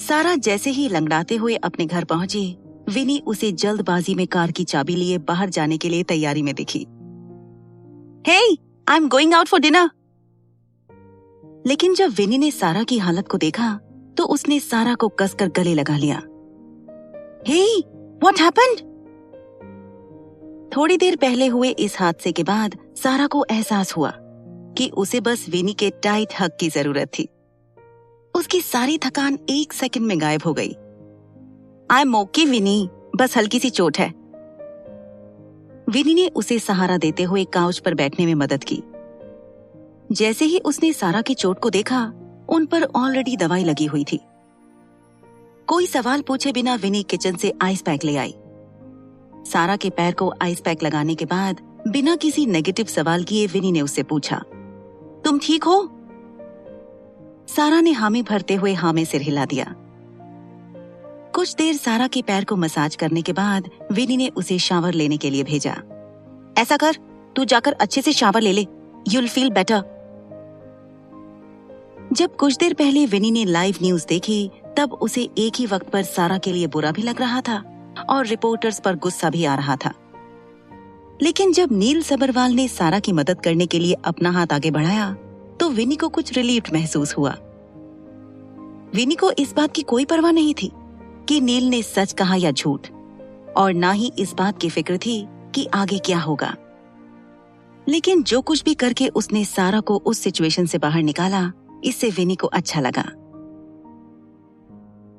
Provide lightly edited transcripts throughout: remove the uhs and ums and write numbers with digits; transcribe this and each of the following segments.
सारा जैसे ही लंगड़ाते हुए अपने घर पहुंची, विनी उसे जल्दबाजी में कार की चाबी लिए बाहर जाने के लिए तैयारी में दिखी। Hey, I am going out for dinner. लेकिन जब विनी ने सारा की हालत को देखा तो उसने सारा को कसकर गले लगा लिया। हे, व्हाट हैपेंड? थोड़ी देर पहले हुए इस हादसे के बाद सारा को एहसास हुआ कि उसे बस विनी के टाइट हग की जरूरत थी। उसकी सारी थकान 1 सेकंड में गायब हो गई। आई एम ओके विनी, बस हल्की सी चोट है। विनी ने उसे सहारा देते हुए काउच पर बैठने में मदद की। जैसे ही उसने सारा की चोट को देखा, उन पर ऑलरेडी दवाई लगी हुई थी। कोई सवाल पूछे बिना विनी किचन से आइस पैक ले आई। सारा के पैर को आइस पैक लगाने के बाद बिना किसी नेगेटिव सवाल किए विनी ने उससे पूछा, तुम ठीक हो? सारा ने हामी भरते हुए हाँ में सिर हिला दिया। कुछ देर सारा के पैर को मसाज करने के बाद विनी ने उसे शावर लेने के लिए भेजा। ऐसा कर, तू जाकर अच्छे से शावर ले ले, यूल फील बेटर। जब कुछ देर पहले विनी ने लाइव न्यूज देखी, तब उसे एक ही वक्त पर सारा के लिए बुरा भी लग रहा था और रिपोर्टर्स पर गुस्सा भी आ रहा था। लेकिन जब नील सबरवाल ने सारा की मदद करने के लिए अपना हाथ आगे बढ़ाया, तो विनी को कुछ रिलीव्ड महसूस हुआ। विनी को इस बात की कोई परवाह नहीं थी कि नील ने सच कहा या झूठ, और ना ही इस बात की फिक्र थी कि आगे क्या होगा। लेकिन जो कुछ भी करके उसने सारा को उस सिचुएशन से बाहर निकाला, इससे विनी को अच्छा लगा।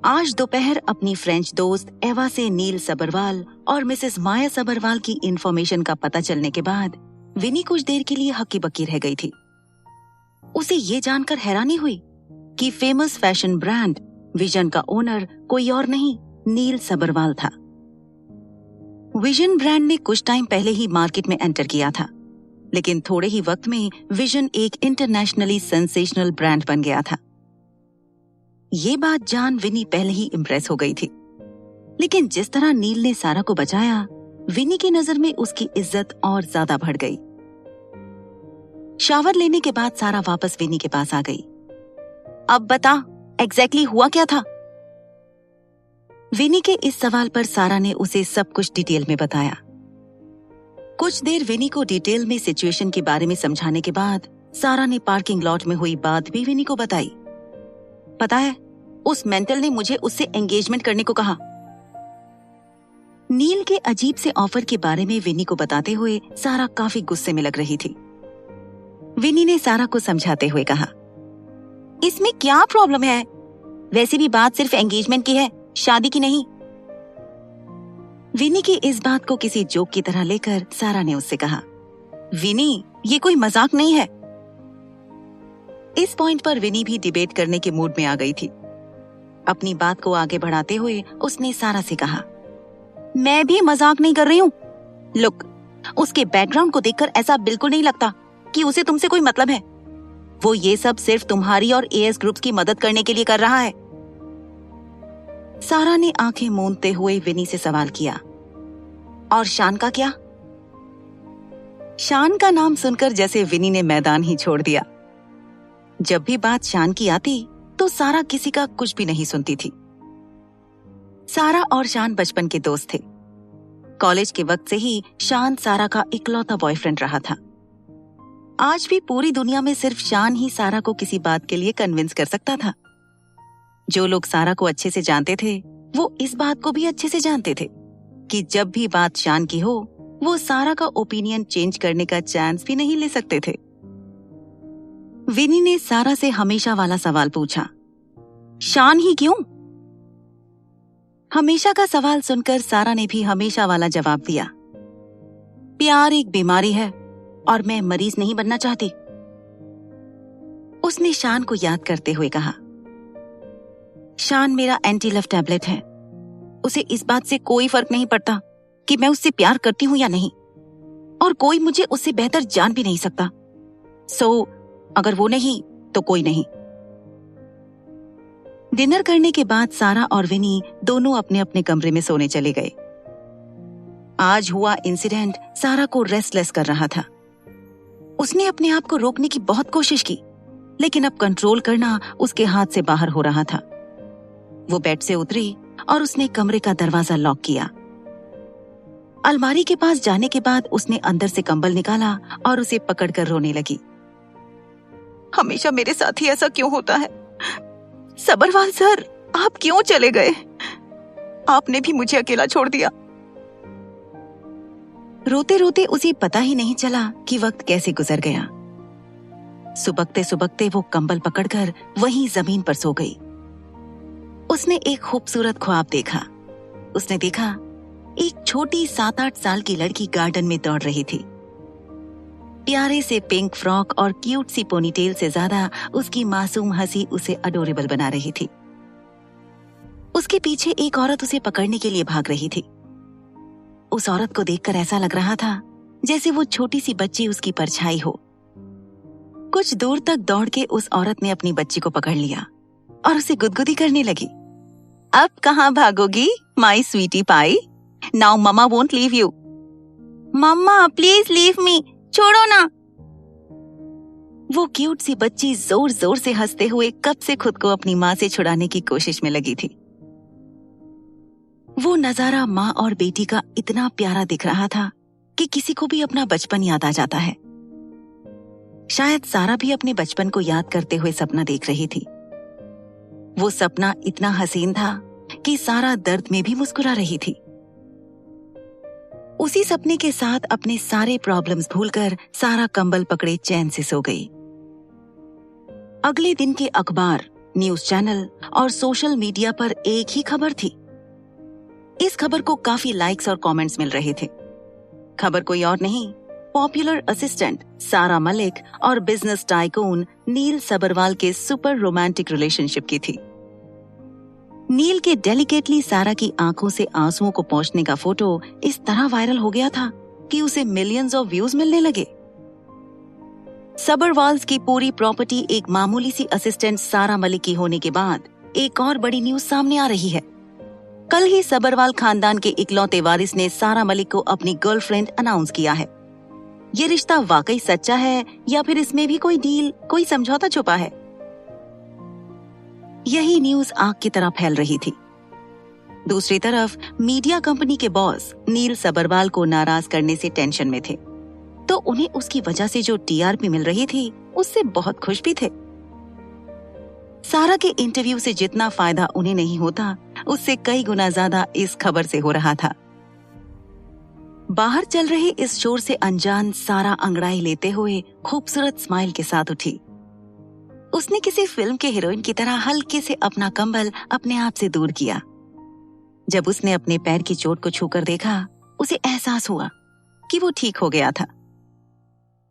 आज दोपहर अपनी फ्रेंच दोस्त एवा से नील सबरवाल और मिसेस माया सबरवाल की इंफॉर्मेशन का पता चलने के बाद विनी कुछ देर के लिए हक्की बक्की रह गई थी। उसे ये जानकर हैरानी हुई कि फेमस फैशन ब्रांड विजन का ओनर कोई और नहीं, नील सबरवाल था। विजन ब्रांड ने कुछ टाइम पहले ही मार्केट में एंटर किया था, लेकिन थोड़े ही वक्त में विजन एक इंटरनेशनली सेंसेशनल ब्रांड बन गया था। ये बात जान विनी पहले ही इम्प्रेस हो गई थी, लेकिन जिस तरह नील ने सारा को बचाया, विनी की नजर में उसकी इज्जत और ज्यादा बढ़ गई। शावर लेने के बाद सारा वापस विनी के पास आ गई। अब बता, एग्जैक्टली हुआ क्या था? विनी के इस सवाल पर सारा ने उसे सब कुछ डिटेल में बताया। कुछ देर विनी को डिटेल में सिचुएशन के बारे में समझाने के बाद सारा ने पार्किंग लॉट में हुई बात भी विनी को बताई। पता है, उस मेंटल ने मुझे उससे एंगेजमेंट करने को कहा। नील के अजीब से ऑफर के बारे में विनी को बताते हुए सारा काफी गुस्से में लग रही थी। विनी ने सारा को समझाते हुए कहा, इसमें क्या प्रॉब्लम है? वैसे भी बात सिर्फ एंगेजमेंट की है, शादी की नहीं। विनी की इस बात को किसी जोक की तरह लेकर सारा ने उससे कहा, विनी, ये कोई मजाक नहीं है। इस पॉइंट पर विनी भी डिबेट करने के मूड में आ गई थी। अपनी बात को आगे बढ़ाते हुए उसने सारा से कहा, मैं भी मजाक नहीं कर रही हूँ। लुक, उसके बैकग्राउंड को देखकर ऐसा बिल्कुल नहीं लगता कि उसे तुमसे कोई मतलब है। वो ये सब सिर्फ तुम्हारी और एएस ग्रुप्स की मदद करने के लिए कर रहा है। सारा ने आंखें मूंदते हुए विनी से सवाल किया, और शान का क्या? शान का नाम सुनकर जैसे विनी ने मैदान ही छोड़ दिया। जब भी बात शान की आती तो सारा किसी का कुछ भी नहीं सुनती थी। सारा और शान बचपन के दोस्त थे। कॉलेज के वक्त से ही शान सारा का इकलौता बॉयफ्रेंड रहा था। आज भी पूरी दुनिया में सिर्फ शान ही सारा को किसी बात के लिए कन्विंस कर सकता था। जो लोग सारा को अच्छे से जानते थे, वो इस बात को भी अच्छे से जानते थे कि जब भी बात शान की हो, वो सारा का ओपिनियन चेंज करने का चांस भी नहीं ले सकते थे। विनी ने सारा से हमेशा वाला सवाल पूछा, शान ही क्यों? हमेशा का सवाल सुनकर सारा ने भी हमेशा वाला जवाब दिया, प्यार एक बीमारी है और मैं मरीज नहीं बनना चाहती। उसने शान को याद करते हुए कहा, शान मेरा एंटी लव टैबलेट है। उसे इस बात से कोई फर्क नहीं पड़ता कि मैं उससे प्यार करती हूं या नहीं, और कोई मुझे उससे बेहतर जान भी नहीं सकता। सो अगर वो नहीं तो कोई नहीं। डिनर करने के बाद सारा और विनी दोनों अपने अपने कमरे में सोने चले गए। आज हुआ इंसिडेंट सारा को रेस्टलेस कर रहा था। उसने अपने आप को रोकने की बहुत कोशिश की, लेकिन अब कंट्रोल करना उसके हाथ से बाहर हो रहा था। वो बेड से उतरी और उसने कमरे का दरवाजा लॉक किया। अलमारी के पास जाने के बाद उसने अंदर से कंबल निकाला और उसे पकड़कर रोने लगी। हमेशा मेरे साथ ही ऐसा क्यों होता है? सबरवाल सर, आप क्यों चले गए? आपने भी मुझे अकेला छोड़ दिया। रोते रोते उसे पता ही नहीं चला कि वक्त कैसे गुजर गया। सुबकते सुबकते वो कंबल पकड़कर वहीं जमीन पर सो गई। उसने एक खूबसूरत ख्वाब देखा। उसने देखा एक छोटी 7-8 साल की लड़की गार्डन में दौड़ रही थी। प्यारे से पिंक फ्रॉक और क्यूट सी पोनीटेल से ज्यादा उसकी मासूम हंसी उसे अडोरेबल बना रही थी। उसके पीछे एक औरत उसे पकड़ने के लिए भाग रही थी। उस औरत को देखकर ऐसा लग रहा था जैसे वो छोटी सी बच्ची उसकी परछाई हो। कुछ दूर तक दौड़ के उस औरत ने अपनी बच्ची को पकड़ लिया और उसे गुदगुदी करने लगी। अब कहाँ भागोगी my sweetie pie? Now mamma won't leave you. Mamma please leave me, छोड़ो ना। वो क्यूट सी बच्ची जोर जोर से हंसते हुए कब से खुद को अपनी माँ से छुड़ाने की कोशिश में लगी थी। वो नजारा माँ और बेटी का इतना प्यारा दिख रहा था कि किसी को भी अपना बचपन याद आ जाता है। शायद सारा भी अपने बचपन को याद करते हुए सपना देख रही थी। वो सपना इतना हसीन था कि सारा दर्द में भी मुस्कुरा रही थी। उसी सपने के साथ अपने सारे प्रॉब्लम्स भूलकर सारा कंबल पकड़े चैन से सो गई। अगले दिन के अखबार, न्यूज चैनल और सोशल मीडिया पर एक ही खबर थी। इस खबर को काफी लाइक्स और कमेंट्स मिल रहे थे। खबर कोई और नहीं, पॉपुलर असिस्टेंट सारा मलिक और बिजनेस टाइकून नील सबरवाल के सुपर रोमांटिक रिलेशनशिप की थी। नील के डेलिकेटली सारा की आंखों से आंसुओं को पोंछने का फोटो इस तरह वायरल हो गया था कि उसे मिलियंस ऑफ व्यूज मिलने लगे। सबरवाल्स की पूरी प्रॉपर्टी एक मामूली सी असिस्टेंट सारा मलिक की होने के बाद एक और बड़ी न्यूज सामने आ रही है। कल ही सबरवाल खानदान के इकलौते वारिस ने सारा मलिक को अपनी गर्लफ्रेंड अनाउंस किया है। ये रिश्ता वाकई सच्चा है या फिर इसमें भी कोई डील, कोई समझौता छुपा है? यही न्यूज आग की तरह फैल रही थी। दूसरी तरफ मीडिया कंपनी के बॉस नील सबरवाल को नाराज करने से टेंशन में थे, तो उन्हें उसकी वजह से जो टीआरपी मिल रही थी उससे बहुत खुश भी थे। सारा के इंटरव्यू से जितना फायदा उन्हें नहीं होता, उससे कई गुना ज्यादा इस खबर से हो रहा था। बाहर चल रहे इस शोर से अनजान सारा अंगड़ाई लेते हुए खूबसूरत स्माइल के साथ उठी। उसने किसी फिल्म के हीरोइन की तरह हल्के से अपना कंबल अपने आप से दूर किया। जब उसने अपने पैर की चोट को छूकर देखा, उसे एहसास हुआ कि वो ठीक हो गया था।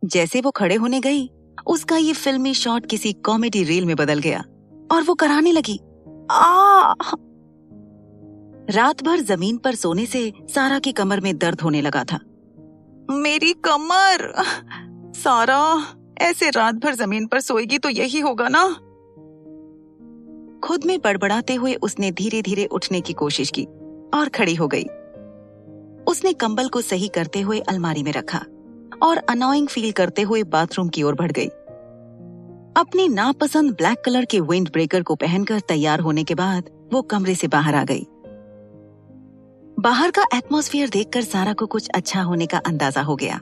जैसे वो खड़े होने गई, उसका ये फिल्मी शॉट किसी कॉमेडी रील में बदल गया और वो कराने लगी, आ! रात भर जमीन पर सोने से सारा की कमर में दर्द होने लगा था। मेरी कमर! सारा, ऐसे रात भर जमीन पर सोएगी तो यही होगा ना। खुद में बड़बड़ाते हुए उसने धीरे धीरे उठने की कोशिश की और खड़ी हो गई। उसने कंबल को सही करते हुए अलमारी में रखा और अनोइंग फील करते हुए बाथरूम की ओर बढ़ गई। अपनी नापसंद ब्लैक कलर के विंड ब्रेकर को पहनकर तैयार होने के बाद वो कमरे से बाहर आ गई। बाहर का एटमॉस्फेयर देखकर सारा को कुछ अच्छा होने का अंदाजा हो गया।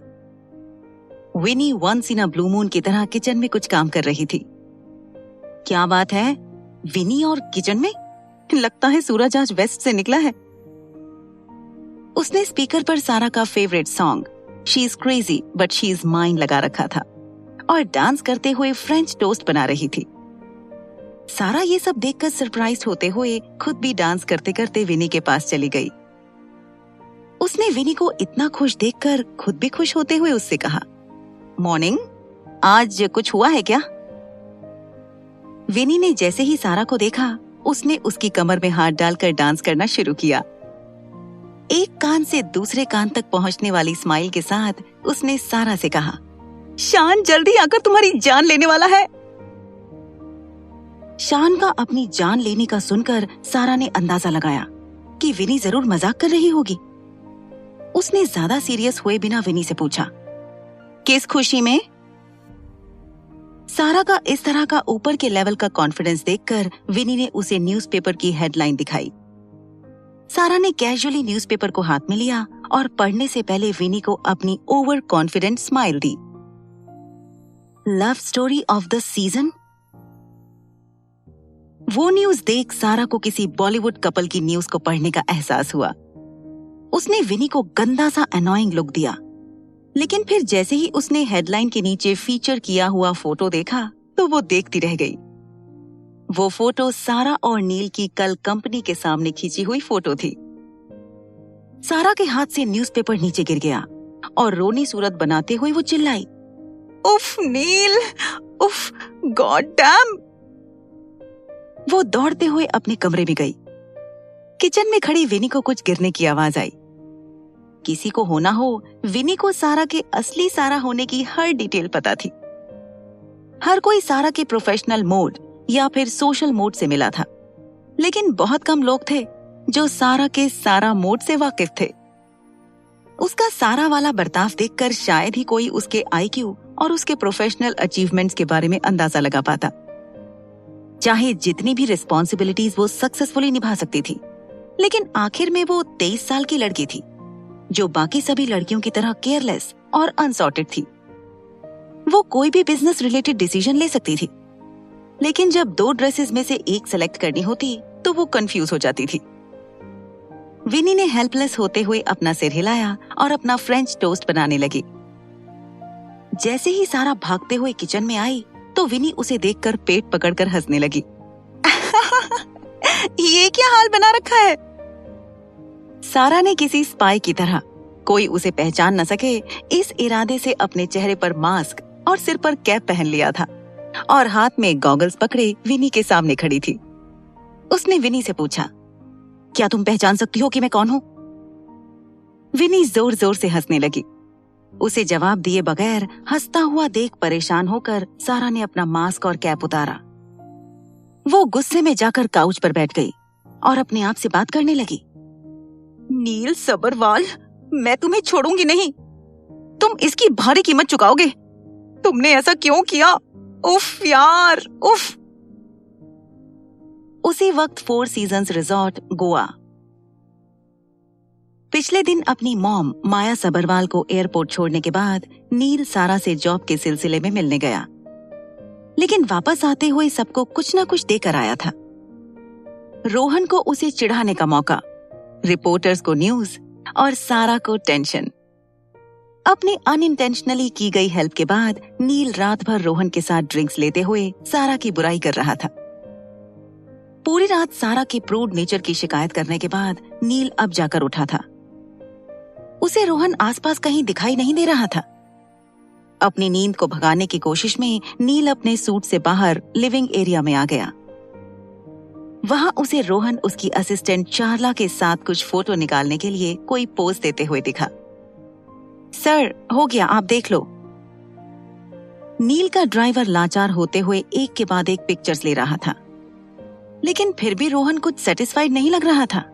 Vini once in a blue moon की तरह किचन में कुछ काम कर रही थी। क्या बात है, विनी और किचन में? लगता है सूरज आज वेस्ट से निकला है। उसने स्पीकर पर सारा का favourite song she is crazy but she is mine लगा रखा था और डांस करते हुए फ्रेंच टोस्ट बना रही थी। सारा ये सब देखकर सरप्राइज होते हुए खुद भी डांस करते करते विनी के पास चली गई। उसने विनी को इतना खुश देखकर खुद भी खुश होते हुए उससे कहा, मॉर्निंग, आज कुछ हुआ है क्या? विनी ने जैसे ही सारा को देखा, उसने उसकी कमर में हाथ डालकर डांस करना शुरू किया। एक कान से दूसरे कान तक पहुंचने वाली स्माइल के साथ उसने सारा से कहा, शान जल्दी आकर तुम्हारी जान लेने वाला है। शान का अपनी जान लेने का सुनकर सारा ने अंदाजा लगाया कि विनी जरूर मजाक कर रही होगी। उसने ज्यादा सीरियस हुए बिना विनी से पूछा, किस खुशी में? सारा का इस तरह का ऊपर के लेवल का कॉन्फिडेंस देखकर विनी ने उसे न्यूज़पेपर की हेडलाइन दिखाई। सारा ने कैजुअली न्यूज़पेपर को हाथ में लिया और पढ़ने से पहले विनी को अपनी over confident smile the. Love story of the season. वो न्यूज देख सारा को किसी बॉलीवुड कपल की न्यूज को पढ़ने का एहसास हुआ। उसने विनी को गंदा सा अनोइंग लुक दिया, लेकिन फिर जैसे ही उसने हेडलाइन के नीचे फीचर किया हुआ फोटो देखा तो वो देखती रह गई। वो फोटो सारा और नील की कल कंपनी के सामने खींची हुई फोटो थी। सारा के हाथ से न्यूज़पेपर नीचे गिर गया और रोनी सूरत बनाते हुए वो चिल्लाई, उफ नील, उफ, गॉड डैम। वो दौड़ते हुए अपने कमरे में गई। किचन में खड़ी विनी को कुछ गिरने की आवाज आई। किसी को होना हो, विनी को सारा के असली सारा होने की हर डिटेल पता थी। हर कोई सारा के प्रोफेशनल मोड या फिर सोशल मोड से मिला था, लेकिन बहुत कम लोग थे जो सारा के सारा मोड से वाकिफ थे। उसका सारा वाला बर्ताव देखकर शायद ही कोई उसके IQ और उसके प्रोफेशनल अचीवमेंट्स के बारे में अंदाजा लगा पाता। चाहे जितनी भी रिस्पॉन्सिबिलिटीज वो सक्सेसफुली निभा सकती थी, लेकिन आखिर में वो 23 साल की लड़की थी जो बाकी सभी लड़कियों की तरह केयरलेस और अनसॉर्टेड थी। वो कोई भी बिजनेस रिलेटेड डिसीजन ले सकती थी, लेकिन जब 2 ड्रेसेस में से एक सेलेक्ट करनी होती तो वो कंफ्यूज हो जाती थी। विनी ने हेल्पलेस होते हुए अपना सिर हिलाया और अपना फ्रेंच टोस्ट बनाने लगी। जैसे ही सारा भागते हुए किचन में आई तो विनी उसे देखकर पेट पकड़कर हंसने लगी। ये क्या हाल बना रखा है? सारा ने किसी स्पाई की तरह कोई उसे पहचान न सके इस इरादे से अपने चेहरे पर मास्क और सिर पर कैप पहन लिया था और हाथ में गॉगल्स पकड़े विनी के सामने खड़ी थी। उसने विनी से पूछा, क्या तुम पहचान सकती हो कि मैं कौन हूं? विनी जोर जोर से हंसने लगी। उसे जवाब दिए बगैर हंसता हुआ देख परेशान होकर सारा ने अपना मास्क और कैप उतारा। वो गुस्से में जाकर काउच पर बैठ गई और अपने आप से बात करने लगी। नील सबरवाल, मैं तुम्हें छोड़ूंगी नहीं। तुम इसकी भारी कीमत चुकाओगे। तुमने ऐसा क्यों किया? उफ यार, उफ। उसी वक्त 4 सीजन्स रिजॉर्ट, गोवा। पिछले दिन अपनी मॉम माया सबरवाल को एयरपोर्ट छोड़ने के बाद नील सारा से जॉब के सिलसिले में मिलने गया, लेकिन वापस आते हुए सबको कुछ न कुछ देकर आया था। रोहन को उसे चिढ़ाने का मौका, रिपोर्टर्स को न्यूज और सारा को टेंशन। अपनी अनइंटेंशनली की गई हेल्प के बाद नील रात भर रोहन के साथ ड्रिंक्स लेते हुए सारा की बुराई कर रहा था। पूरी रात सारा के प्रूड नेचर की शिकायत करने के बाद नील अब जाकर उठा था। उसे रोहन आसपास कहीं दिखाई नहीं दे रहा था। अपनी नींद को भगाने की कोशिश में नील अपने सूट से बाहर लिविंग एरिया में आ गया। वहां उसे रोहन उसकी असिस्टेंट चार्ला के साथ कुछ फोटो निकालने के लिए कोई पोज देते हुए दिखा। सर, हो गया, आप देख लो। नील का ड्राइवर लाचार होते हुए एक के बाद एक पिक्चर्स ले रहा था, लेकिन फिर भी रोहन कुछ सेटिस्फाइड नहीं लग रहा था।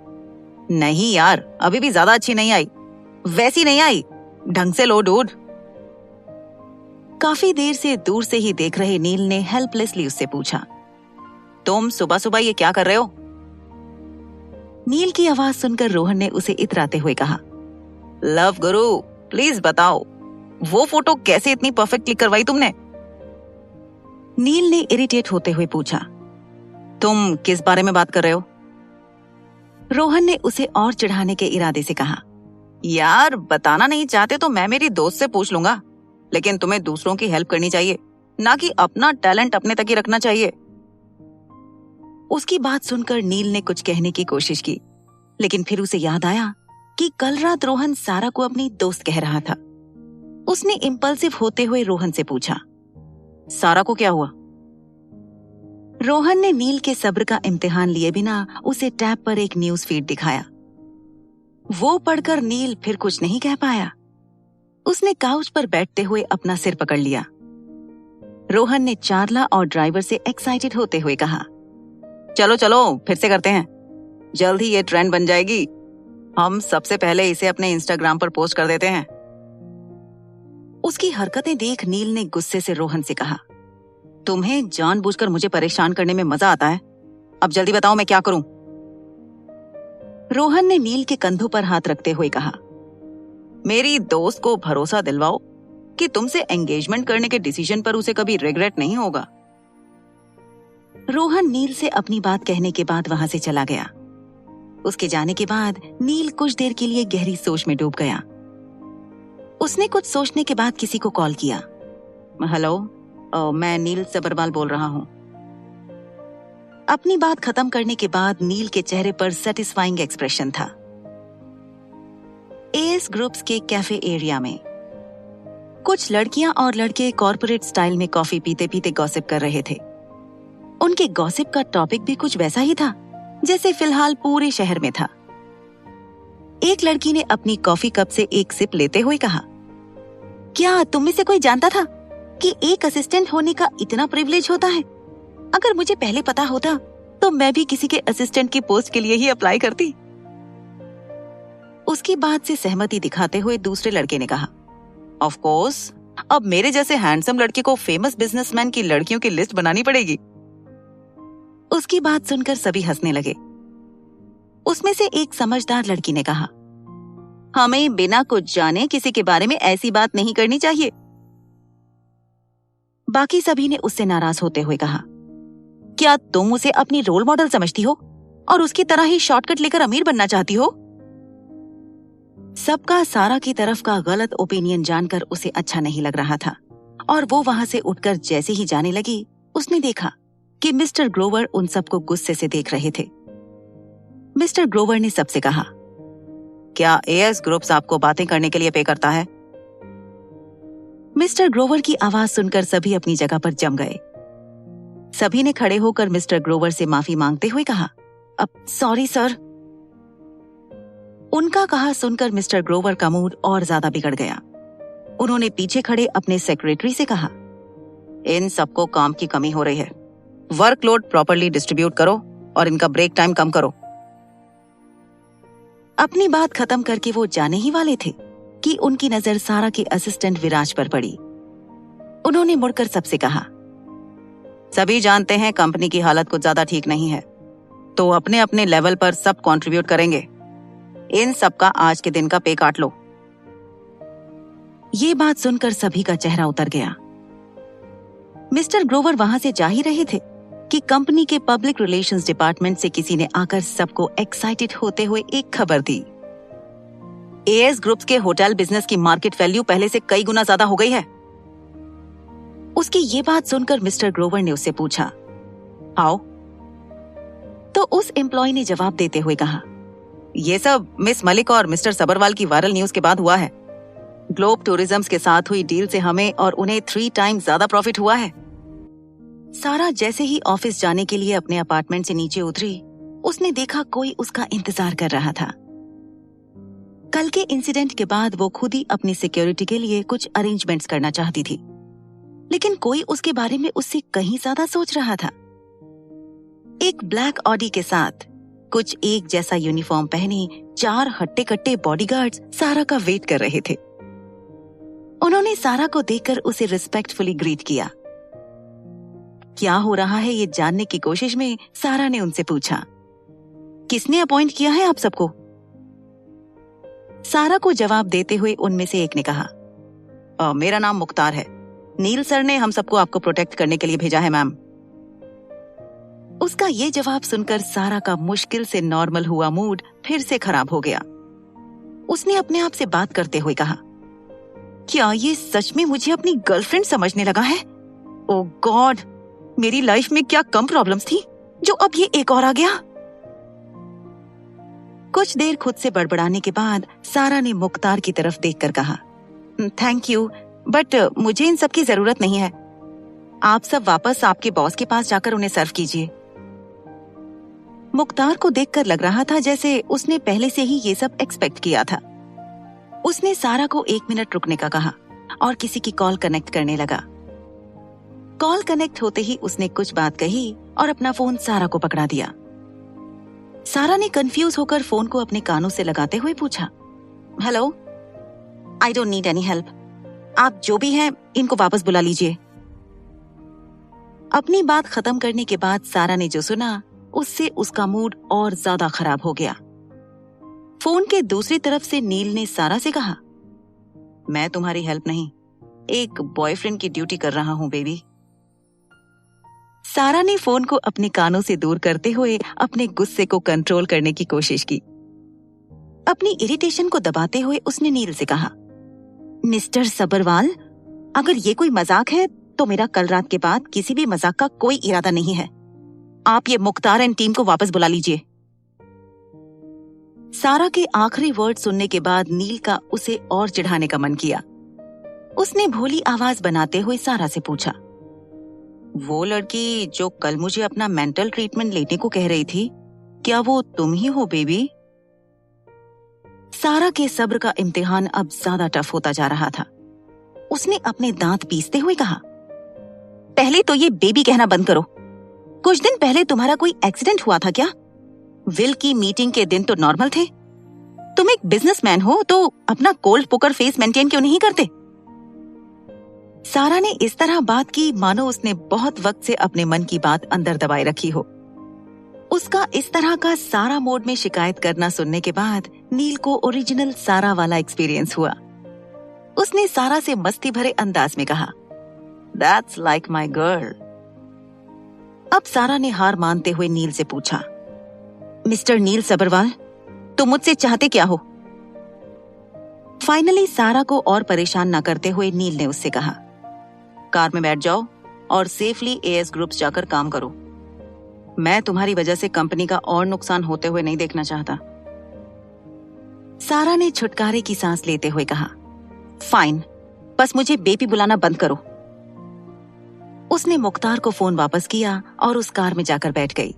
नहीं यार, अभी भी ज्यादा अच्छी नहीं आई, वैसी नहीं आई, ढंग से लो डूड। काफी देर से दूर से ही देख रहे नील ने हेल्पलेसली उससे पूछा, तुम सुबह सुबह ये क्या कर रहे हो? नील की आवाज सुनकर रोहन ने उसे इतराते हुए कहा, लव गुरु, प्लीज बताओ, वो फोटो कैसे इतनी परफेक्ट क्लिक करवाई तुमने? नील ने इरिटेट होते हुए पूछा, तुम किस बारे में बात कर रहे हो? रोहन ने उसे और चिढ़ाने के इरादे से कहा, यार बताना नहीं चाहते तो मैं मेरी दोस्त से पूछ लूंगा, लेकिन तुम्हें दूसरों की हेल्प करनी चाहिए, ना कि अपना टैलेंट अपने तक ही रखना चाहिए। उसकी बात सुनकर नील ने कुछ कहने की कोशिश की, लेकिन फिर उसे याद आया कि कल रात रोहन सारा को अपनी दोस्त कह रहा था। उसने इम्पल्सिव होते हुए रोहन से पूछा, सारा को क्या हुआ? रोहन ने नील के सब्र का इम्तिहान लिए बिना उसे टैब पर एक न्यूज फीड दिखाया। वो पढ़कर नील फिर कुछ नहीं कह पाया। उसने काउच पर बैठते हुए अपना सिर पकड़ लिया। रोहन ने चार्ला और ड्राइवर से एक्साइटेड होते हुए कहा, चलो चलो फिर से करते हैं, जल्द ही ये ट्रेंड बन जाएगी, हम सबसे पहले इसे अपने इंस्टाग्राम पर पोस्ट कर देते हैं। उसकी हरकतें देख नील ने गुस्से से रोहन से कहा, तुम्हें जानबूझकर मुझे परेशान करने में मजा आता है। अब जल्दी बताओ मैं क्या करूं? रोहन ने नील के कंधों पर हाथ रखते हुए कहा, मेरी दोस्त को भरोसा दिलवाओ कि तुमसे एंगेजमेंट करने के डिसीजन पर उसे कभी रिग्रेट नहीं होगा। रोहन नील से अपनी बात कहने के बाद वहां से चला गया। उसके जाने के बाद नील कुछ देर के लिए गहरी सोच में डूब गया। उसने कुछ सोचने के बाद किसी को कॉल किया। हेलो, मैं नील सबरवाल बोल रहा हूं। अपनी बात खत्म करने के बाद नील के चेहरे पर सेटिस्फाइंग एक्सप्रेशन था। एएस ग्रुप्स के कैफे एरिया में कुछ लड़कियां और लड़के कॉर्पोरेट स्टाइल में कॉफी पीते पीते गॉसिप कर रहे थे। उनके गॉसिप का टॉपिक भी कुछ वैसा ही था जैसे फिलहाल पूरे शहर में था। एक लड़की ने अपनी कॉफी कप से एक सिप लेते हुए कहा, क्या तुम में से कोई जानता था कि एक असिस्टेंट होने का इतना प्रिविलेज होता है? अगर मुझे पहले पता होता तो मैं भी किसी के असिस्टेंट की पोस्ट के लिए ही अप्लाई करती। उसकी बात से सहमति दिखाते हुए दूसरे लड़के ने कहा, ऑफ कोर्स, अब मेरे जैसे हैंडसम लड़के को फेमस बिजनेसमैन की लड़कियों की लिस्ट बनानी पड़ेगी। उसकी बात सुनकर सभी हंसने लगे। उसमें से एक समझदार लड़की ने कहा, हमें बिना कुछ जाने किसी के बारे में ऐसी बात नहीं करनी चाहिए। बाकी सभी ने उससे नाराज होते हुए कहा, क्या तुम उसे अपनी रोल मॉडल समझती हो और उसकी तरह ही शॉर्टकट लेकर अमीर बनना चाहती हो? सबका सारा की तरफ का गलत ओपिनियन जानकर उसे अच्छा नहीं लग रहा था और वो वहां से उठकर जैसे ही जाने लगी, उसने देखा कि मिस्टर ग्रोवर उन सबको गुस्से से देख रहे थे। मिस्टर ग्रोवर ने सबसे कहा, क्या एएस ग्रुप्स आपको बातें करने के लिए पे करता है? मिस्टर ग्रोवर की आवाज सुनकर सभी अपनी जगह पर जम गए। सभी ने खड़े होकर मिस्टर ग्रोवर से माफी मांगते हुए कहा, अब सॉरी सर। उनका कहा सुनकर मिस्टर ग्रोवर का मूड और ज्यादा बिगड़ गया। उन्होंने पीछे खड़े अपने सेक्रेटरी से कहा, इन सबको काम की कमी हो रही है, वर्कलोड प्रॉपर्ली डिस्ट्रीब्यूट करो और इनका ब्रेक टाइम कम करो। अपनी बात खत्म करके वो जाने ही वाले थे कि उनकी नजर सारा के असिस्टेंट विराज पर पड़ी। उन्होंने मुड़कर सबसे कहा, सभी जानते हैं कंपनी की हालत कुछ ज्यादा ठीक नहीं है, तो अपने अपने लेवल पर सब कंट्रीब्यूट करेंगे। इन सबका आज के दिन का पे काट लो। ये बात सुनकर सभी का चेहरा उतर गया। मिस्टर ग्रोवर वहां से जा ही रहे थे कि कंपनी के पब्लिक रिलेशंस डिपार्टमेंट से किसी ने आकर सबको एक्साइटेड होते हुए एक खबर दी। एएस ग्रुप्स के होटल बिजनेस की मार्केट वैल्यू पहले से कई गुना ज्यादा हो गई है। उसकी ये बात सुनकर मिस्टर ग्रोवर ने उससे पूछा, हाउ? तो उस एम्प्लॉय ने जवाब देते हुए कहा, ये सब मिस मलिक और मिस्टर सबरवाल की वायरल न्यूज के बाद हुआ है। ग्लोब टूरिज्म के साथ हुई डील से हमें और उन्हें 3 टाइम्स ज्यादा प्रॉफिट हुआ है। सारा जैसे ही ऑफिस जाने के लिए अपने अपार्टमेंट से नीचे उतरी, उसने देखा कोई उसका इंतजार कर रहा था। कल के इंसिडेंट के बाद वो खुद ही अपनी सिक्योरिटी के लिए कुछ अरेंजमेंट्स करना चाहती थी, लेकिन कोई उसके बारे में उससे कहीं ज्यादा सोच रहा था। एक ब्लैक ऑडी के साथ कुछ एक जैसा यूनिफॉर्म पहने 4 हट्टे-कट्टे बॉडीगार्ड्स सारा का वेट कर रहे थे। उन्होंने सारा को देखकर उसे रिस्पेक्टफुली ग्रीट किया। क्या हो रहा है ये जानने की कोशिश में सारा ने उनसे पूछा, किसने अपॉइंट किया है आप सबको? सारा को जवाब देते हुए उनमें से एक ने कहा, मेरा नाम मुख्तार है। नील सर ने हम सबको आपको प्रोटेक्ट करने के लिए भेजा है मैम। उसका ये जवाब सुनकर सारा का मुश्किल से नॉर्मल हुआ मूड फिर से खराब हो गया। उसने अपने आप से बात करते हुए कहा, क्या ये सच में मुझे अपनी गर्लफ्रेंड समझने लगा है? ओह गॉड, मेरी लाइफ में क्या कम प्रॉब्लम्स थी जो अब ये एक और आ गया। कुछ देर खुद से बड़बड़ाने के बाद सारा ने मुख्तार की तरफ देखकर कहा, थैंक यू, बट मुझे इन सब की जरूरत नहीं है। आप सब वापस आपके बॉस के पास जाकर उन्हें सर्व कीजिए। मुख्तार को देखकर लग रहा था जैसे उसने पहले से ही ये सब एक्सपेक्ट किया था। उसने सारा को 1 मिनट रुकने का कहा और किसी की कॉल कनेक्ट करने लगा। कॉल कनेक्ट होते ही उसने कुछ बात कही और अपना फोन सारा को पकड़ा दिया। सारा ने कंफ्यूज होकर फोन को अपने कानों से लगाते हुए पूछा, hello, I don't need any help. आप जो भी हैं इनको वापस बुला लीजिए। अपनी बात खत्म करने के बाद सारा ने जो सुना उससे उसका मूड और ज्यादा खराब हो गया। फोन के दूसरी तरफ से नील ने सारा से कहा, मैं तुम्हारी हेल्प नहीं, एक बॉयफ्रेंड की ड्यूटी कर रहा हूं बेबी। सारा ने फोन को अपने कानों से दूर करते हुए अपने गुस्से को कंट्रोल करने की कोशिश की। अपनी इरिटेशन को दबाते हुए उसने नील से कहा, मिस्टर सबरवाल, अगर ये कोई मजाक है तो मेरा कल रात के बाद किसी भी मजाक का कोई इरादा नहीं है। आप ये मुख्तार एंड टीम को वापस बुला लीजिए। सारा के आखिरी वर्ड सुनने के बाद नील का उसे और चिढ़ाने का मन किया। उसने भोली आवाज बनाते हुए सारा से पूछा, वो लड़की जो कल मुझे अपना मेंटल ट्रीटमेंट लेने को कह रही थी, क्या वो तुम ही हो बेबी? सारा के सब्र का इम्तिहान अब ज्यादा टफ होता जा रहा था। उसने अपने दांत पीसते हुए कहा, पहले तो ये बेबी कहना बंद करो। कुछ दिन पहले तुम्हारा कोई एक्सीडेंट हुआ था क्या? विल की मीटिंग के दिन तो नॉर्मल थे। तुम एक बिजनेसमैन हो तो अपना कोल्ड पोकर फेस मेंटेन क्यों नहीं करते? सारा ने इस तरह बात की मानो उसने बहुत वक्त से अपने मन की बात अंदर दबाए रखी हो। उसका इस तरह का सारा मोड में शिकायत करना सुनने के बाद नील को ओरिजिनल सारा वाला एक्सपीरियंस हुआ। उसने सारा से मस्ती भरे अंदाज में कहा, That's like my girl. अब सारा ने हार मानते हुए नील से पूछा, मिस्टर नील सबरवाल, तुम मुझसे चाहते क्या हो? फाइनली सारा को और परेशान न करते हुए नील ने उससे कहा, कार में बैठ जाओ और सेफली एएस ग्रुप्स जाकर काम करो। मैं तुम्हारी वजह से कंपनी का और नुकसान होते हुए नहीं देखना चाहता। सारा ने छुटकारे की सांस लेते हुए कहा, फाइन, बस मुझे बेबी बुलाना बंद करो। उसने मुख्तार को फोन वापस किया और उस कार में जाकर बैठ गई।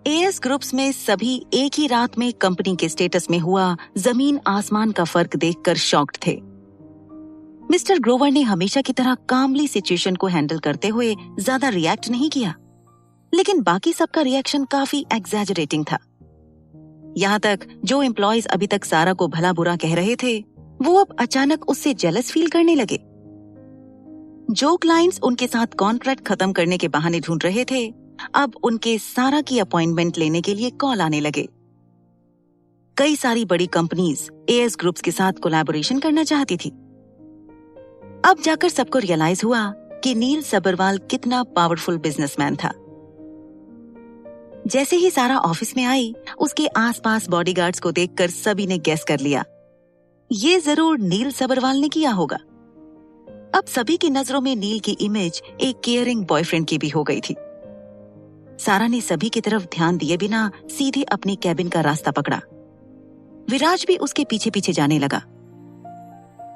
एएस ग्रुप्स में सभी एक ही रात में कंपनी के स्टेटस में हुआ जमीन आसमान का फर्क देखकर शॉक्ड थे। मिस्टर ग्रोवर ने हमेशा की तरह कामली सिचुएशन को हैंडल करते हुए ज्यादा रिएक्ट नहीं किया, लेकिन बाकी सबका रिएक्शन काफी एग्जैजरेटिंग था। यहाँ तक जो एम्प्लॉयज अभी तक सारा को भला बुरा कह रहे थे, वो अब अचानक उससे जेलस फील करने लगे। जो क्लाइंट्स उनके साथ कॉन्ट्रैक्ट खत्म करने के बहाने ढूंढ रहे थे, अब उनके सारा की अपॉइंटमेंट लेने के लिए कॉल आने लगे। कई सारी बड़ी कंपनीज एएस ग्रुप्स के साथ कोलैबोरेशन करना चाहती थी। अब जाकर सबको रियलाइज हुआ कि नील सबरवाल कितना पावरफुल बिजनेसमैन था। जैसे ही सारा ऑफिस में आई, उसके आसपास बॉडीगार्ड्स को देखकर सभी ने गेस कर लिया, ये जरूर नील सबरवाल ने किया होगा। अब सभी की नजरों में नील की इमेज एक केयरिंग बॉयफ्रेंड की भी हो गई थी। सारा ने सभी की तरफ ध्यान दिए बिना सीधे अपनी कैबिन का रास्ता पकड़ा। विराज भी उसके पीछे पीछे जाने लगा।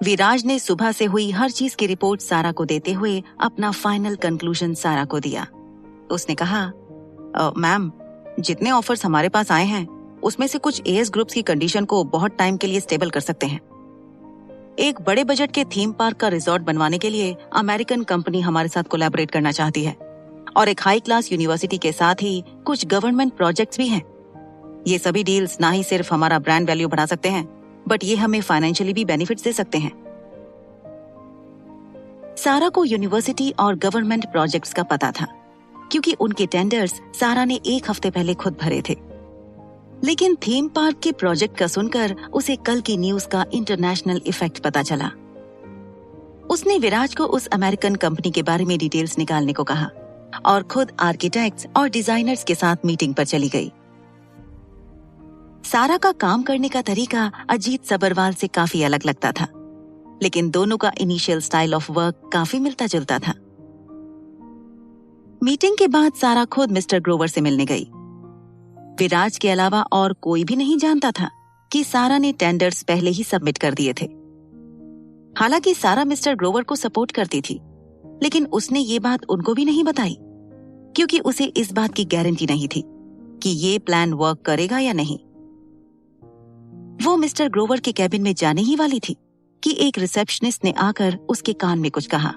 विराज ने सुबह से हुई हर चीज की रिपोर्ट सारा को देते हुए अपना फाइनल कंक्लूजन सारा को दिया। उसने कहा, मैम, जितने ऑफर्स हमारे पास आए हैं उसमें से कुछ एएस ग्रुप्स की कंडीशन को बहुत टाइम के लिए स्टेबल कर सकते हैं। एक बड़े बजट के थीम पार्क का रिजॉर्ट बनवाने के लिए अमेरिकन कंपनी हमारे साथ कोलैबोरेट करना चाहती है और एक हाई क्लास यूनिवर्सिटी के साथ ही कुछ गवर्नमेंट प्रोजेक्ट्स भी हैं। ये सभी डील्स ना ही सिर्फ हमारा ब्रांड वैल्यू बढ़ा सकते हैं, बट ये हमें फाइनेंशियली भी बेनिफिट्स दे सकते हैं। सारा को यूनिवर्सिटी और गवर्नमेंट प्रोजेक्ट्स का पता था, क्योंकि उनके टेंडर्स सारा ने एक हफ्ते पहले खुद भरे थे। लेकिन थीम पार्क के प्रोजेक्ट का सुनकर उसे कल की न्यूज का इंटरनेशनल इफेक्ट पता चला। उसने विराज को उस अमेरिकन कंपनी के बारे में डिटेल्स निकालने को कहा और खुद आर्किटेक्ट्स और डिजाइनर्स के साथ मीटिंग पर चली गई। सारा का काम करने का तरीका अजीत सबरवाल से काफी अलग लगता था, लेकिन दोनों का इनिशियल स्टाइल ऑफ वर्क काफी मिलता जुलता था। मीटिंग के बाद सारा खुद मिस्टर ग्रोवर से मिलने गई। विराज के अलावा और कोई भी नहीं जानता था कि सारा ने टेंडर्स पहले ही सबमिट कर दिए थे। हालांकि सारा मिस्टर ग्रोवर को सपोर्ट करती थी, लेकिन उसने ये बात उनको भी नहीं बताई, क्योंकि उसे इस बात की गारंटी नहीं थी कि ये प्लान वर्क करेगा या नहीं। वो मिस्टर ग्रोवर के कैबिन में जाने ही वाली थी कि एक रिसेप्शनिस्ट ने आकर उसके कान में कुछ कहा।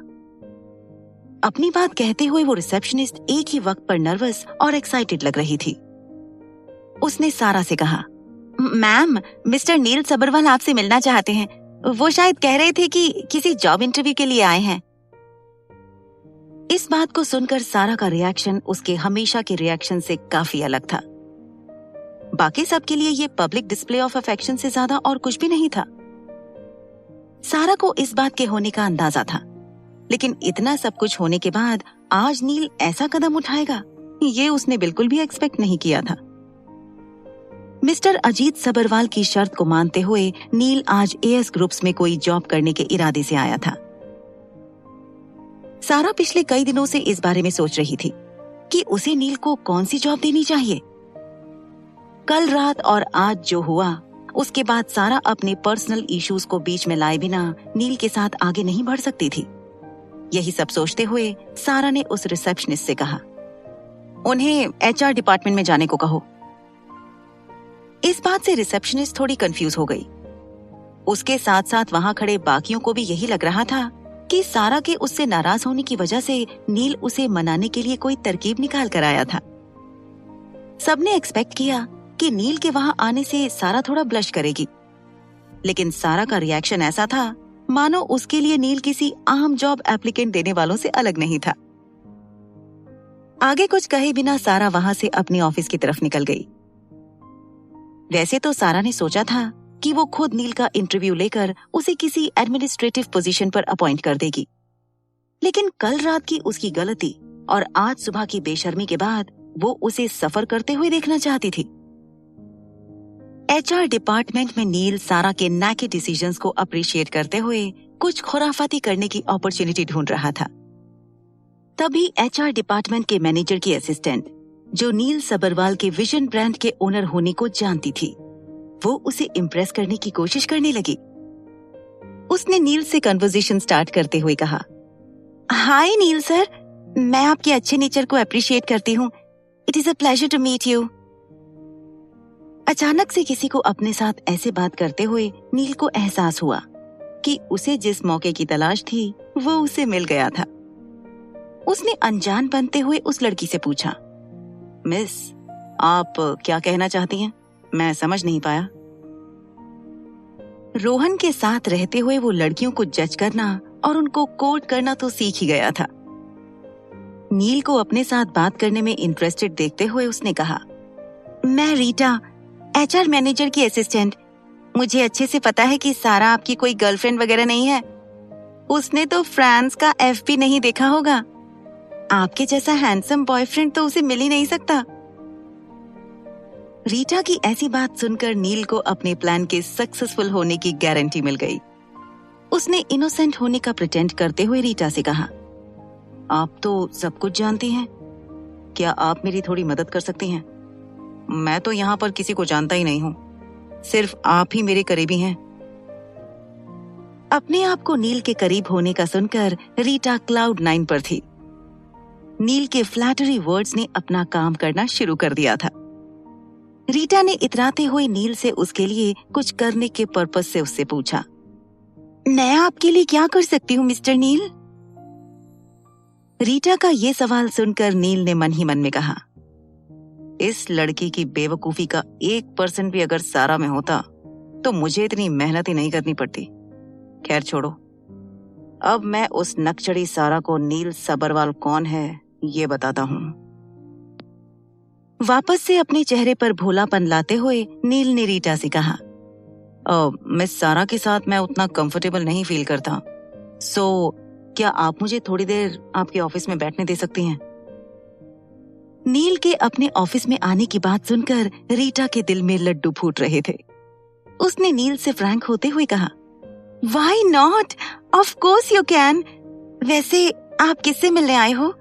अपनी बात कहते हुए वो रिसेप्शनिस्ट एक ही वक्त पर नर्वस और एक्साइटेड लग रही थी। उसने सारा से कहा, मैम, मिस्टर नील सबरवाल आपसे मिलना चाहते हैं। वो शायद कह रहे थे कि किसी जॉब इंटरव्यू के लिए आए हैं। इस बात को सुनकर सारा का रिएक्शन उसके हमेशा के रिएक्शन से काफी अलग था। बाकी सबके लिए ये पब्लिक डिस्प्ले ऑफ अफेक्शन से ज्यादा और कुछ भी नहीं था। सारा को इस बात के होने का अंदाजा था, लेकिन इतना सब कुछ होने के बाद आज नील ऐसा कदम उठाएगा, ये उसने बिल्कुल भी एक्सपेक्ट नहीं किया था। मिस्टर अजीत सबरवाल की शर्त को मानते हुए नील आज एएस ग्रुप्स में कोई जॉब करने के इरादे से आया था। सारा पिछले कई दिनों से इस बारे में सोच रही थी कि उसे नील को कौन सी जॉब देनी चाहिए। कल रात और आज जो हुआ, उसके बाद सारा अपने पर्सनल इश्यूज को बीच में लाए बिना नील के साथ आगे नहीं बढ़ सकती थी। यही सब सोचते हुए सारा ने उस रिसेप्शनिस्ट से कहा, उन्हें एचआर डिपार्टमेंट में जाने को कहो। इस बात से रिसेप्शनिस्ट थोड़ी कंफ्यूज हो गई। उसके साथ साथ वहां खड़े बाकियों को भी यही लग रहा था कि सारा के उससे नाराज होने की वजह से नील उसे मनाने के लिए कोई तरकीब निकाल कर आया था। सबने एक्सपेक्ट किया कि नील के वहां आने से सारा थोड़ा ब्लश करेगी, लेकिन सारा का रिएक्शन ऐसा था मानो उसके लिए नील किसी आम जॉब एप्लीकेंट देने वालों से अलग नहीं था। आगे कुछ कहे बिना सारा वहां से अपनी ऑफिस की तरफ निकल गई। वैसे तो सारा ने सोचा था कि वो खुद नील का इंटरव्यू लेकर उसे किसी एडमिनिस्ट्रेटिव पोजीशन पर अपॉइंट कर देगी, लेकिन कल रात की उसकी गलती और आज सुबह की बेशर्मी के बाद वो उसे सफर करते हुए देखना चाहती थी। एचआर डिपार्टमेंट में नील सारा के नैके डिसीजंस को अप्रिशिएट करते हुए कुछ खुराफाती करने की अपॉर्चुनिटी ढूंढ रहा था। तभी एचआर डिपार्टमेंट के मैनेजर की असिस्टेंट, जो नील सबरवाल के विजन ब्रांड के ओनर होने को जानती थी, वो उसे इम्प्रेस करने की कोशिश करने लगी। उसने नील से कन्वर्सेशन स्टार्ट करते हुए कहा, हाय नील सर, मैं आपके अच्छे नेचर को अप्रिशिएट करती हूँ। It is a pleasure to meet you. अचानक से किसी को अपने साथ ऐसे बात करते हुए नील को एहसास हुआ कि उसे जिस मौके की तलाश थी वो उसे मिल गया था। उसने अनजान बनते हुए उस लड़की से पूछा, मिस, आप क्या कहना चाहती हैं? मैं समझ नहीं पाया। रोहन के साथ रहते हुए वो लड़कियों को जज करना और उनको कोट करना तो सीख ही गया था। नील को अपने साथ बात करने में इंटरेस्टेड देखते हुए उसने कहा, मैं रीटा, एचआर मैनेजर की असिस्टेंट। मुझे अच्छे से पता है कि सारा आपकी कोई गर्लफ्रेंड वगैरह नहीं है। उसने तो फ्रांस का एफपी नहीं देखा होगा। आपके जैसा हैंडसम बॉयफ्रेंड तो उसे मिल ही नहीं सकता। रीटा की ऐसी बात सुनकर नील को अपने प्लान के सक्सेसफुल होने की गारंटी मिल गई। उसने इनोसेंट होने का प्रिटेंड करते हुए रीटा से कहा, आप तो सब कुछ जानती हैं, क्या आप मेरी थोड़ी मदद कर सकती हैं? मैं तो यहाँ पर किसी को जानता ही नहीं हूँ, सिर्फ आप ही मेरे करीबी हैं। अपने आप को नील के करीब होने का सुनकर रीटा क्लाउड 9 पर थी। नील के फ्लैटरी वर्ड्स ने अपना काम करना शुरू कर दिया था। रीटा ने इतराते हुए नील से उसके लिए कुछ करने के पर्पस से उससे पूछा, मैं आपके लिए क्या कर सकती हूँ मिस्टर नील? रीटा का ये सवाल सुनकर नील ने मन ही मन में कहा, इस लड़की की बेवकूफी का 1% भी अगर सारा में होता तो मुझे इतनी मेहनत ही नहीं करनी पड़ती। खैर छोड़ो, अब मैं उस नकचड़ी सारा को नील सबरवाल कौन है ये बताता हूँ। वापस से अपने चेहरे पर भोलापन लाते हुए नील ने रीटा से कहा, मिस सारा के साथ मैं उतना कंफर्टेबल नहीं फील करता, सो क्या आप मुझे थोड़ी देर आपके ऑफिस में बैठने दे सकती हैं? नील के अपने ऑफिस में आने की बात सुनकर रीटा के दिल में लड्डू फूट रहे थे। उसने नील से फ्रैंक होते हुए कहा, why not, of course you can. वैसे आप किससे मिलने आए हो?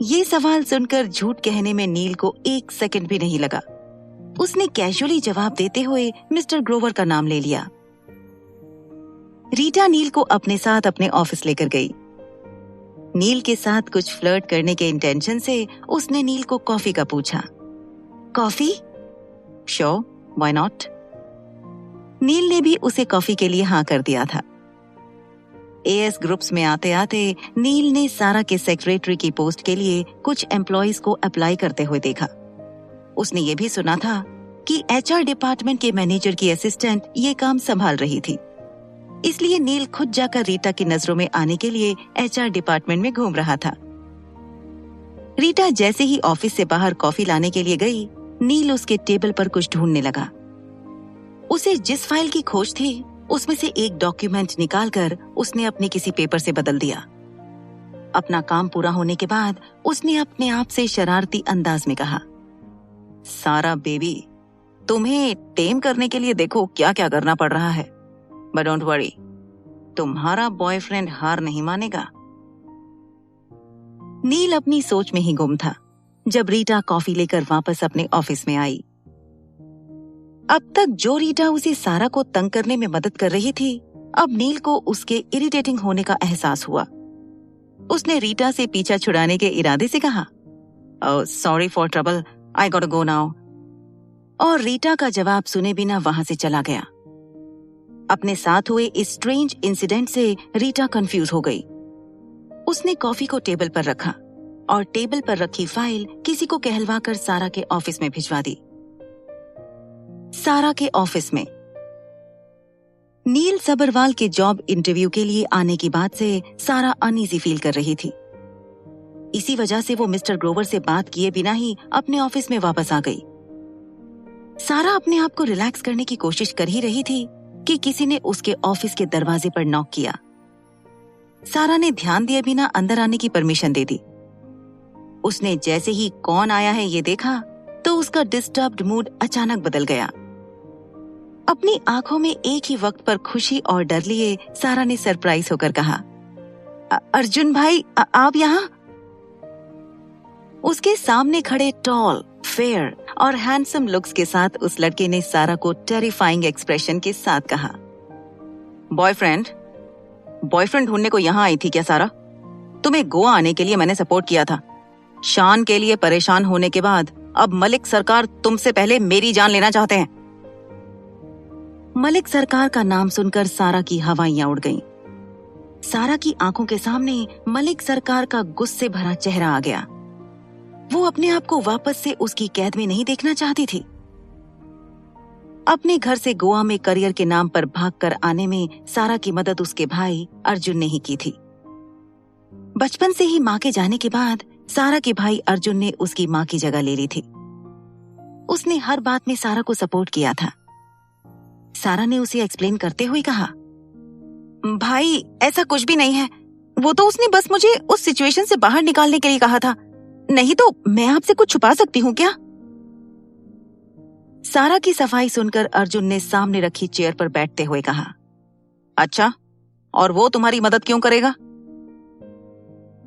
ये सवाल सुनकर झूठ कहने में नील को 1 सेकंड भी नहीं लगा। उसने कैजुअली जवाब देते हुए मिस्टर ग्रोवर का नाम ले लिया। रीटा नील को अपने साथ अपने ऑफिस लेकर गई। नील के साथ कुछ फ्लर्ट करने के इंटेंशन से उसने नील को कॉफी का पूछा। Coffee? Sure, why not. Neel ने भी उसे कॉफी के लिए हाँ कर दिया था। एएस ग्रुप्स में आते आते नील ने सारा के सेक्रेटरी की पोस्ट के लिए कुछ एम्प्लॉइज को अप्लाई करते हुए देखा। उसने ये भी सुना था कि एचआर डिपार्टमेंट के मैनेजर की असिस्टेंट ये काम संभाल रही थी। इसलिए नील खुद जाकर रीटा की नजरों में आने के लिए HR डिपार्टमेंट में घूम रहा था। रीटा जैसे ही ऑफिस से बाहर कॉफी लाने के लिए गई, नील उसके टेबल पर कुछ ढूंढने लगा। उसे जिस फाइल की खोज थी उसमें से एक डॉक्यूमेंट निकालकर उसने अपने किसी पेपर से बदल दिया। अपना काम पूरा होने के बाद उसने अपने आप से शरारती अंदाज में कहा, सारा बेबी, तुम्हें टेम करने के लिए देखो क्या क्या करना पड़ रहा है, बट डोंट वरी, तुम्हारा बॉयफ्रेंड हार नहीं मानेगा। नील अपनी सोच में ही गुम था जब रीटा कॉफी लेकर वापस अपने ऑफिस में आई। अब तक जो रीटा उसे सारा को तंग करने में मदद कर रही थी, अब नील को उसके इरिटेटिंग होने का एहसास हुआ। उसने रीटा से पीछा छुड़ाने के इरादे से कहा, sorry for trouble, I got to go now. और रीटा का जवाब सुने बिना वहां से चला गया। अपने साथ हुए इस स्ट्रेंज इंसिडेंट से रीटा कंफ्यूज हो गई। उसने कॉफी को टेबल पर रखा और टेबल पर रखी फाइल किसी को कहलवाकर सारा के ऑफिस में भिजवा दी। सारा के ऑफिस में नील सबरवाल के जॉब इंटरव्यू के लिए आने की बात से सारा अनईजी फील कर रही थी। इसी वजह से वो मिस्टर ग्रोवर से बात किए बिना ही अपने ऑफिस में वापस आ गई। सारा अपने आप को रिलैक्स करने की कोशिश कर ही रही थी कि किसी ने उसके ऑफिस के दरवाजे पर नॉक किया। सारा ने ध्यान दिए बिना अंदर आने की परमिशन दे दी। उसने जैसे ही कौन आया है ये देखा तो उसका डिस्टर्ब्ड मूड अचानक बदल गया। अपनी आंखों में एक ही वक्त पर खुशी और डर लिए सारा ने सरप्राइज होकर कहा, अर्जुन भाई, आप यहाँ? उसके सामने खड़े टॉल, फेयर और हैंडसम लुक्स के साथ उस लड़के ने सारा को टेरिफाइंग एक्सप्रेशन के साथ कहा, बॉयफ्रेंड ढूंढने को यहाँ आई थी क्या सारा? तुम्हें गोवा आने के लिए मैंने सपोर्ट किया था। शान के लिए परेशान होने के बाद अब मलिक सरकार तुमसे पहले मेरी जान लेना चाहते हैं। मलिक सरकार का नाम सुनकर सारा की हवाइयां उड़ गईं। सारा की आंखों के सामने मलिक सरकार का गुस्से भरा चेहरा आ गया। वो अपने आप को वापस से उसकी कैद में नहीं देखना चाहती थी। अपने घर से गोवा में करियर के नाम पर भागकर आने में सारा की मदद उसके भाई अर्जुन ने ही की थी। बचपन से ही माँ के जाने के बाद सारा के भाई अर्जुन ने उसकी माँ की जगह ले ली थी। उसने हर बात में सारा को सपोर्ट किया था। सारा ने उसे एक्सप्लेन करते हुए कहा, भाई ऐसा कुछ भी नहीं है, वो तो उसने बस मुझे उस सिचुएशन से बाहर निकालने के लिए कहा था, नहीं तो मैं आपसे कुछ छुपा सकती हूँ क्या? सारा की सफाई सुनकर अर्जुन ने सामने रखी चेयर पर बैठते हुए कहा, अच्छा, और वो तुम्हारी मदद क्यों करेगा?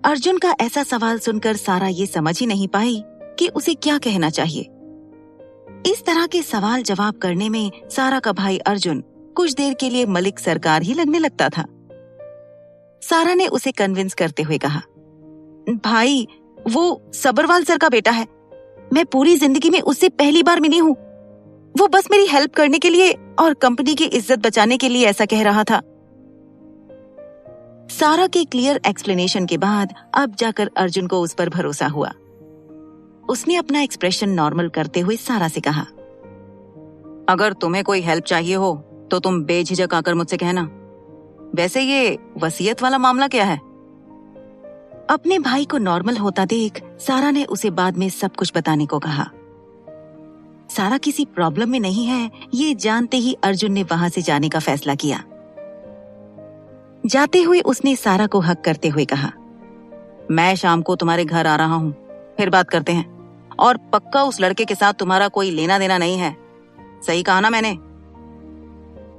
अर्जुन का ऐसा सवाल सुनकर सारा ये समझ ही नहीं पाई कि उसे क्या कहना चाहिए। इस तरह के सवाल जवाब करने में सारा का भाई अर्जुन कुछ देर के लिए मलिक सरकार ही लगने लगता था। सारा ने उसे कन्विंस करते हुए कहा, भाई वो सबरवाल सर का बेटा है, मैं पूरी जिंदगी में उससे पहली बार मिली हूँ। वो बस मेरी हेल्प करने के लिए और कंपनी की इज्जत बचाने के लिए ऐसा कह रहा था। सारा के क्लियर एक्सप्लेनेशन के बाद अब जाकर अर्जुन को उस पर भरोसा हुआ। उसने अपना एक्सप्रेशन नॉर्मल करते हुए सारा से कहा, अगर तुम्हें कोई हेल्प चाहिए हो तो तुम बेझिझक आकर मुझसे कहना। वैसे ये वसीयत वाला मामला क्या है? अपने भाई को नॉर्मल होता देख सारा ने उसे बाद में सब कुछ बताने को कहा। सारा किसी प्रॉब्लम में नहीं है ये जानते ही अर्जुन ने वहां से जाने का फैसला किया। जाते हुए उसने सारा को हक करते हुए कहा, मैं शाम को तुम्हारे घर आ रहा हूँ, फिर बात करते हैं, और पक्का उस लड़के के साथ तुम्हारा कोई लेना देना नहीं है, सही कहा ना मैंने?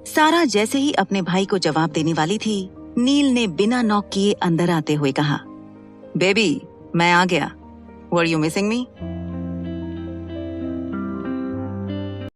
सारा जैसे ही अपने भाई को जवाब देने वाली थी, नील ने बिना नॉक किए अंदर आते हुए कहा, बेबी मैं आ गया, वर यू मिसिंग मी?